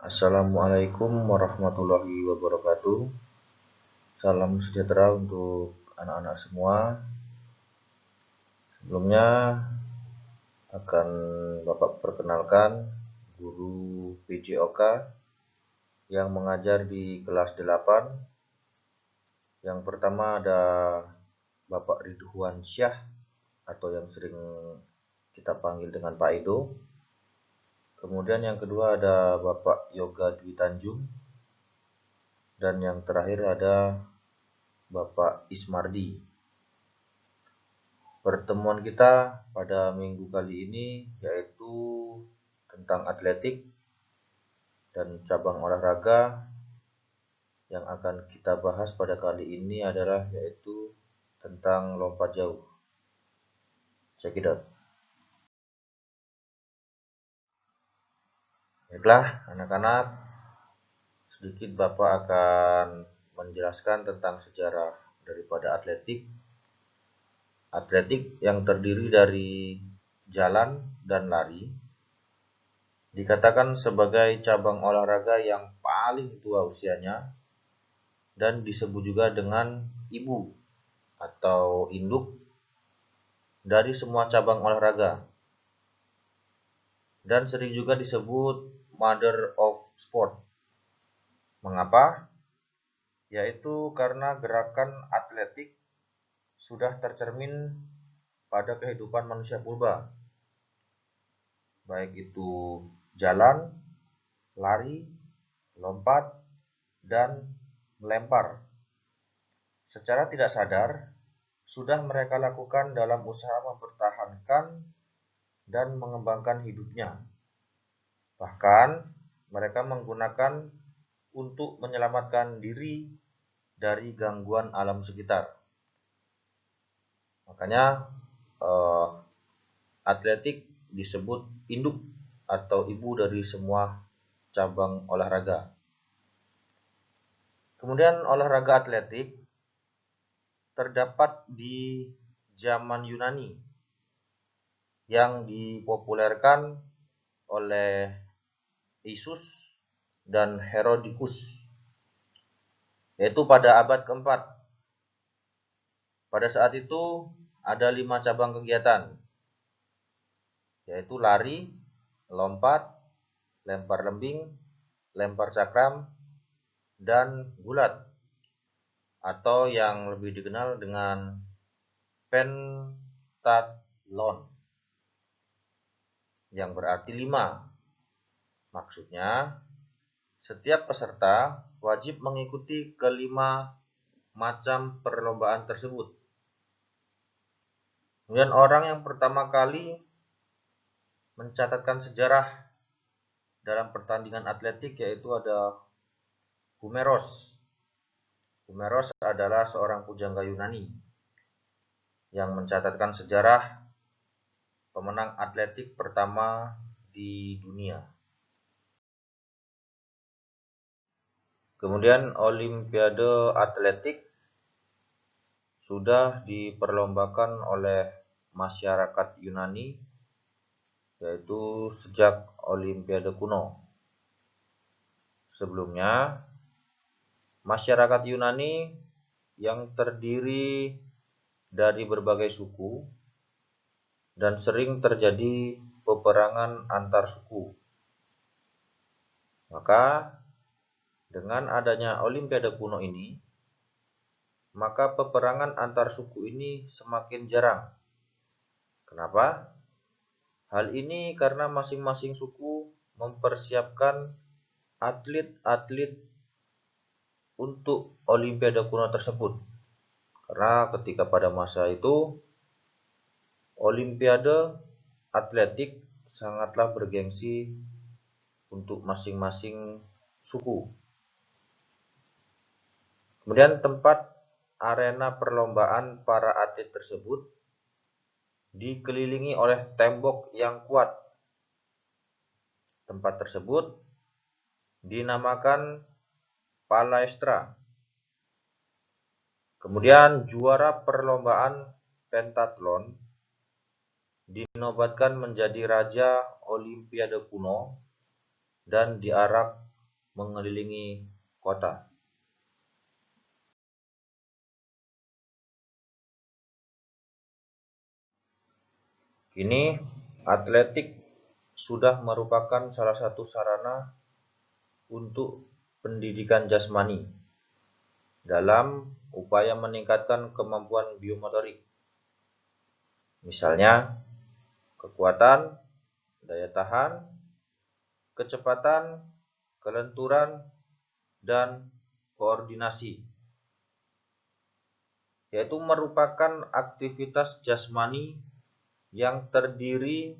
Assalamualaikum warahmatullahi wabarakatuh. Salam sejahtera untuk anak-anak semua. Sebelumnya akan Bapak perkenalkan guru PJOK yang mengajar di kelas 8. Yang pertama ada Bapak Ridwan Syah atau yang sering kita panggil dengan Pak Edo. Kemudian yang kedua ada Bapak Yoga Dwi Tanjung. Dan yang terakhir ada Bapak Ismardi. Pertemuan kita pada minggu kali ini yaitu tentang atletik dan cabang olahraga. Yang akan kita bahas pada kali ini adalah yaitu tentang lompat jauh. Check it out. Baiklah anak-anak, sedikit Bapak akan menjelaskan tentang sejarah daripada atletik. Atletik yang terdiri dari jalan dan lari dikatakan sebagai cabang olahraga yang paling tua usianya dan disebut juga dengan ibu atau induk dari semua cabang olahraga, dan sering juga disebut mother of sport. Mengapa? Yaitu karena gerakan atletik sudah tercermin pada kehidupan manusia purba, baik itu jalan, lari, lompat, dan melempar. Secara tidak sadar, sudah mereka lakukan dalam usaha mempertahankan dan mengembangkan hidupnya. Bahkan, mereka menggunakan untuk menyelamatkan diri dari gangguan alam sekitar. Makanya, atletik disebut induk atau ibu dari semua cabang olahraga. Kemudian olahraga atletik terdapat di zaman Yunani yang dipopulerkan oleh Isus dan Herodotus, yaitu pada abad ke-4. Pada saat itu ada 5 cabang kegiatan, yaitu lari, lompat, lempar lembing, lempar cakram, dan gulat, atau yang lebih dikenal dengan pentathlon, yang berarti 5. Maksudnya, setiap peserta wajib mengikuti kelima macam perlombaan tersebut. Kemudian orang yang pertama kali mencatatkan sejarah dalam pertandingan atletik yaitu ada Homeros. Homeros adalah seorang pujangga Yunani yang mencatatkan sejarah pemenang atletik pertama di dunia. Kemudian Olimpiade Atletik sudah diperlombakan oleh masyarakat Yunani yaitu sejak Olimpiade kuno. Sebelumnya, masyarakat Yunani yang terdiri dari berbagai suku dan sering terjadi peperangan antar suku. Maka dengan adanya Olimpiade kuno ini, maka peperangan antar suku ini semakin jarang. Kenapa? Hal ini karena masing-masing suku mempersiapkan atlet-atlet untuk Olimpiade kuno tersebut. Karena ketika pada masa itu, Olimpiade atletik sangatlah bergengsi untuk masing-masing suku. Kemudian tempat arena perlombaan para atlet tersebut dikelilingi oleh tembok yang kuat. Tempat tersebut dinamakan palaestra. Kemudian juara perlombaan pentathlon dinobatkan menjadi raja Olimpiade kuno dan diarak mengelilingi kota. Kini, atletik sudah merupakan salah satu sarana untuk pendidikan jasmani dalam upaya meningkatkan kemampuan biomotorik. Misalnya, kekuatan, daya tahan, kecepatan, kelenturan, dan koordinasi, yaitu merupakan aktivitas jasmani yang terdiri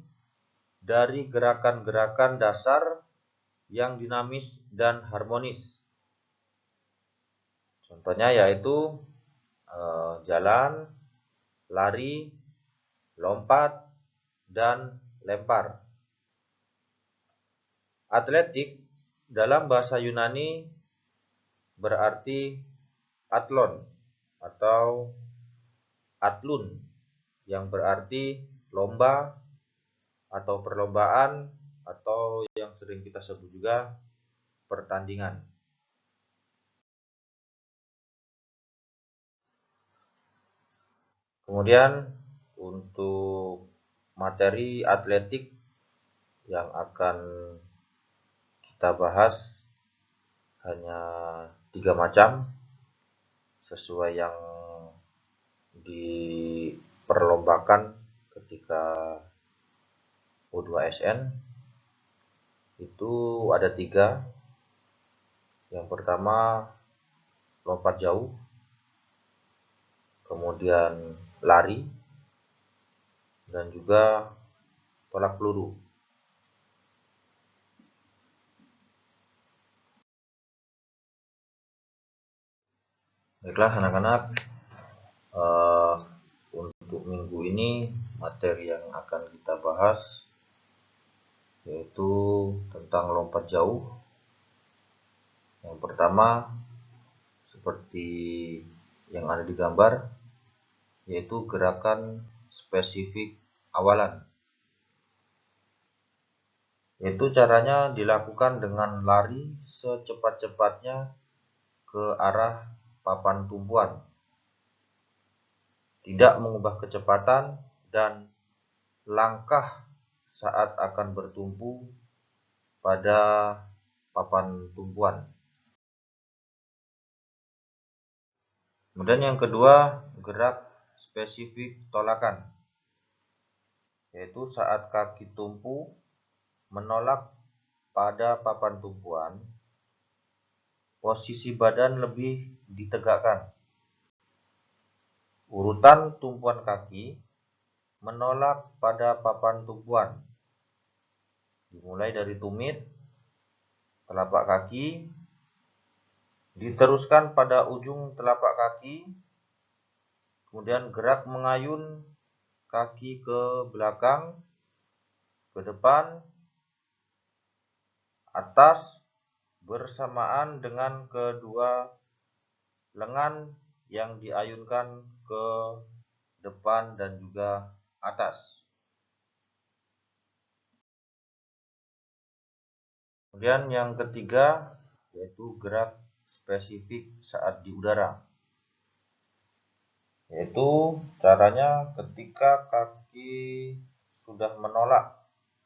dari gerakan-gerakan dasar yang dinamis dan harmonis. Contohnya yaitu jalan, lari, lompat, dan lempar. Atletik dalam bahasa Yunani berarti atlon atau atlun, yang berarti lomba atau perlombaan, atau yang sering kita sebut juga pertandingan. Kemudian untuk materi atletik yang akan kita bahas hanya 3 macam sesuai yang diperlombakan ketika U2SN. Itu ada 3. Yang pertama lompat jauh, kemudian lari, dan juga tolak peluru. Baiklah anak-anak, untuk minggu ini materi yang akan kita bahas yaitu tentang lompat jauh. Yang pertama, seperti yang ada di gambar, yaitu gerakan spesifik awalan. Yaitu caranya dilakukan dengan lari secepat-cepatnya ke arah papan tumpuan, tidak mengubah kecepatan dan langkah saat akan bertumpu pada papan tumpuan. Kemudian yang kedua, gerak spesifik tolakan, yaitu saat kaki tumpu menolak pada papan tumpuan, posisi badan lebih ditegakkan. Urutan tumpuan kaki menolak pada papan tumpuan, dimulai dari tumit, telapak kaki, diteruskan pada ujung telapak kaki, kemudian gerak mengayun kaki ke belakang, ke depan, atas, bersamaan dengan kedua lengan yang diayunkan ke depan dan juga atas. Kemudian yang ketiga yaitu gerak spesifik saat di udara, yaitu caranya ketika kaki sudah menolak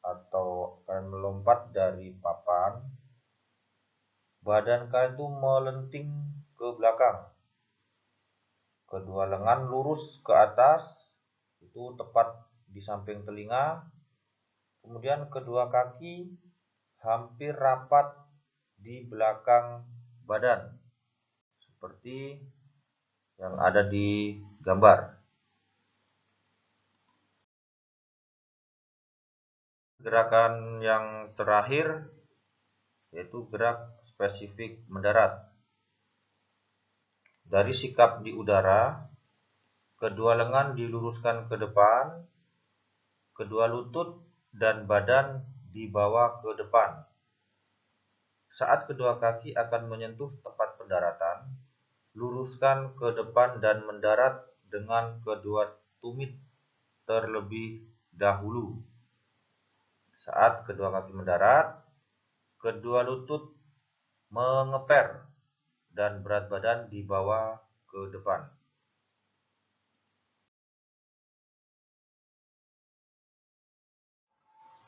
atau akan melompat dari papan, badan kalian itu melenting ke belakang, kedua lengan lurus ke atas, itu tepat di samping telinga, kemudian kedua kaki hampir rapat di belakang badan, seperti yang ada di gambar. Gerakan yang terakhir yaitu gerak spesifik mendarat. Dari sikap di udara, kedua lengan diluruskan ke depan, kedua lutut dan badan dibawa ke depan. Saat kedua kaki akan menyentuh tempat pendaratan, luruskan ke depan dan mendarat dengan kedua tumit terlebih dahulu. Saat kedua kaki mendarat, kedua lutut mengeper dan berat badan dibawa ke depan.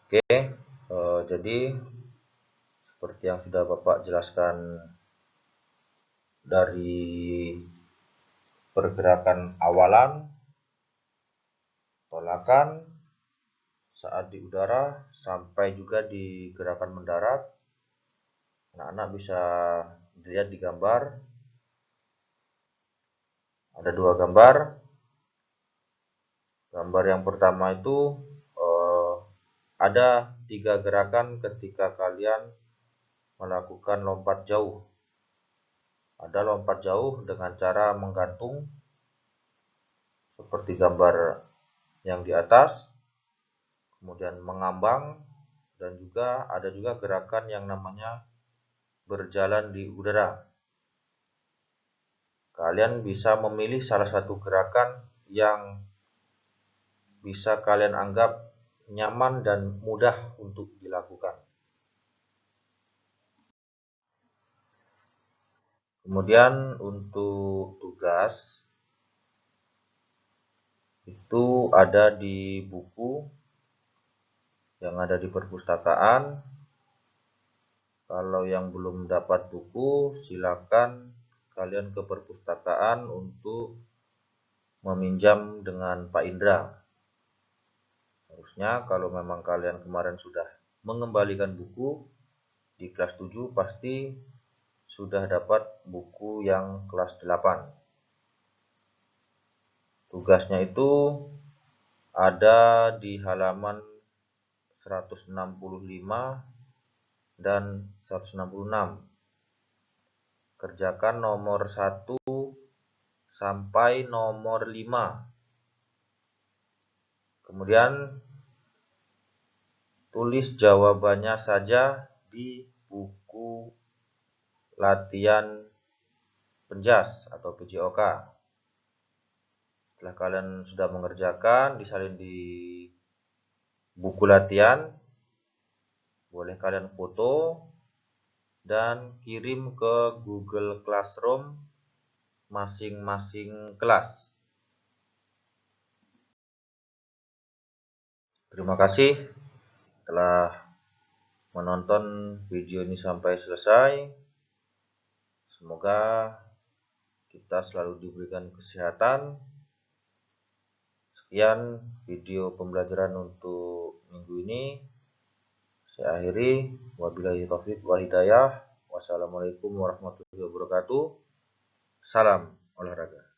Oke, jadi seperti yang sudah Bapak jelaskan dari pergerakan awalan, tolakan, saat di udara, sampai juga di gerakan mendarat, anak-anak bisa dilihat di gambar. Ada dua gambar. Gambar yang pertama itu ada 3 gerakan ketika kalian melakukan lompat jauh. Ada lompat jauh dengan cara menggantung seperti gambar yang di atas, kemudian mengambang, dan juga ada juga gerakan yang namanya berjalan di udara. Kalian bisa memilih salah satu gerakan yang bisa kalian anggap nyaman dan mudah untuk dilakukan. Kemudian untuk tugas itu ada di buku yang ada di perpustakaan. Kalau yang belum dapat buku, silakan kalian ke perpustakaan untuk meminjam dengan Pak Indra. Harusnya kalau memang kalian kemarin sudah mengembalikan buku di kelas 7, pasti sudah dapat buku yang kelas 8. Tugasnya itu ada di halaman 165 dan 166. Kerjakan nomor 1 sampai nomor 5. Kemudian tulis jawabannya saja di buku latihan penjas atau PJOK. Setelah kalian sudah mengerjakan, disalin di buku latihan, boleh kalian foto dan kirim ke Google Classroom masing-masing kelas. Terima kasih telah menonton video ini sampai selesai. Semoga kita selalu diberikan kesehatan. Sekian video pembelajaran untuk minggu ini. Saya akhiri. Wabillahi taufiq wal hidayah. Wassalamualaikum warahmatullahi wabarakatuh. Salam olahraga.